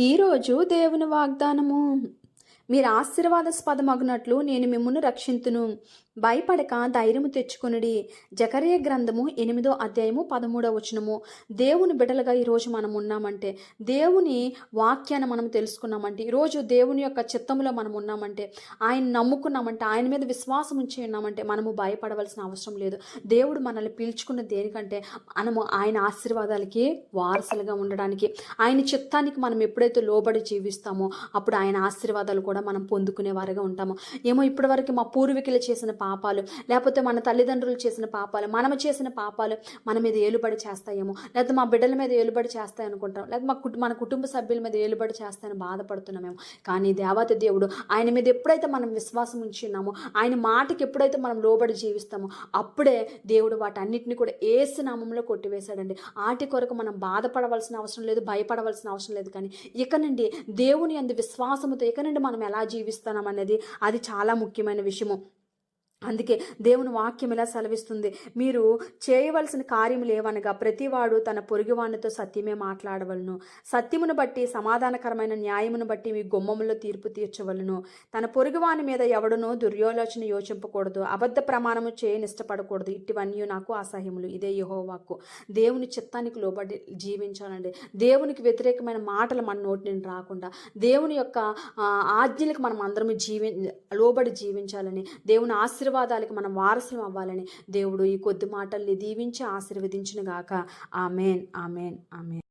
ఈరోజు దేవుని వాగ్దానము. మీరు ఆశీర్వాదస్పదమగునట్లు నేను మిమ్మును రక్షింతును. భయపడక ధైర్యము తెచ్చుకొనుడి. జకర్య గ్రంథము 8వ అధ్యాయము 13వ వచనము. దేవుని బిడ్డలుగా ఈరోజు మనం ఉన్నామంటే, దేవుని వాక్యాన్ని మనం తెలుసుకున్నామంటే, ఈరోజు దేవుని యొక్క చిత్తంలో మనం ఉన్నామంటే, ఆయన నమ్ముకున్నామంటే, ఆయన మీద విశ్వాసం ఉంచి ఉన్నామంటే మనము భయపడవలసిన అవసరం లేదు. దేవుడు మనల్ని పిలుచుకున్న దేనికంటే మనము ఆయన ఆశీర్వాదాలకి వారసులుగా ఉండడానికి, ఆయన చిత్తానికి మనం ఎప్పుడైతే లోబడి జీవిస్తామో అప్పుడు ఆయన ఆశీర్వాదాలు కూడా మనం పొందుకునే వారిగా ఉంటాము. ఏమో ఇప్పటివరకు మా పూర్వీకులు చేసిన పాపాలు, లేకపోతే మన తల్లిదండ్రులు చేసిన పాపాలు, మనము చేసిన పాపాలు మన మీద ఏలుబడి చేస్తాయేమో, లేకపోతే మా బిడ్డల మీద ఏలుబడి చేస్తాయి అనుకుంటాం, లేకపోతే మన కుటుంబ సభ్యుల మీద ఏలుబడి చేస్తాయని బాధపడుతున్నామేమో. కానీ దేవాతి దేవుడు ఆయన మీద ఎప్పుడైతే మనం విశ్వాసం ఉంచున్నామో, ఆయన మాటకి ఎప్పుడైతే మనం లోబడి జీవిస్తామో అప్పుడే దేవుడు వాటన్నిటిని కూడా యేసు నామంలో కొట్టివేశాడండి. వాటి కొరకు మనం బాధపడవలసిన అవసరం లేదు, భయపడవలసిన అవసరం లేదు. కానీ ఇక నుండి దేవుని యందు విశ్వాసముతో ఇక నుండి మనం ఎలా జీవిస్తున్నాం అనేది అది చాలా ముఖ్యమైన విషయము. అందుకే దేవుని వాక్యం ఇలా సెలవిస్తుంది, మీరు చేయవలసిన కార్యములు ఏవనగా ప్రతివాడు తన పొరుగువానితో సత్యమే మాట్లాడవలను, సత్యమును బట్టి సమాధానకరమైన న్యాయమును బట్టి మీ గుమ్మములో తీర్పు తీర్చవలను, తన పొరుగువాని మీద ఎవడునో దుర్యోలోచన యోచింపకూడదు, అబద్ధ ప్రమాణము చేయనిష్టపడకూడదు, ఇటువన్నీ నాకు అసహ్యములు. ఇదే యెహోవా వాక్కు. దేవుని చిత్తానికి లోబడి జీవించాలండి. దేవునికి వ్యతిరేకమైన మాటలు మన నోటి నుండి రాకుండా దేవుని యొక్క ఆజ్ఞలకు మనం అందరం లోబడి జీవించాలని, దేవుని ఆశీర్వాదాలకు మనం వారసులం అవ్వాలని దేవుడు ఈ కొద్ది మాటల్ని దీవించి ఆశీర్వదించును గాక. ఆమేన్, ఆమేన్, ఆమేన్.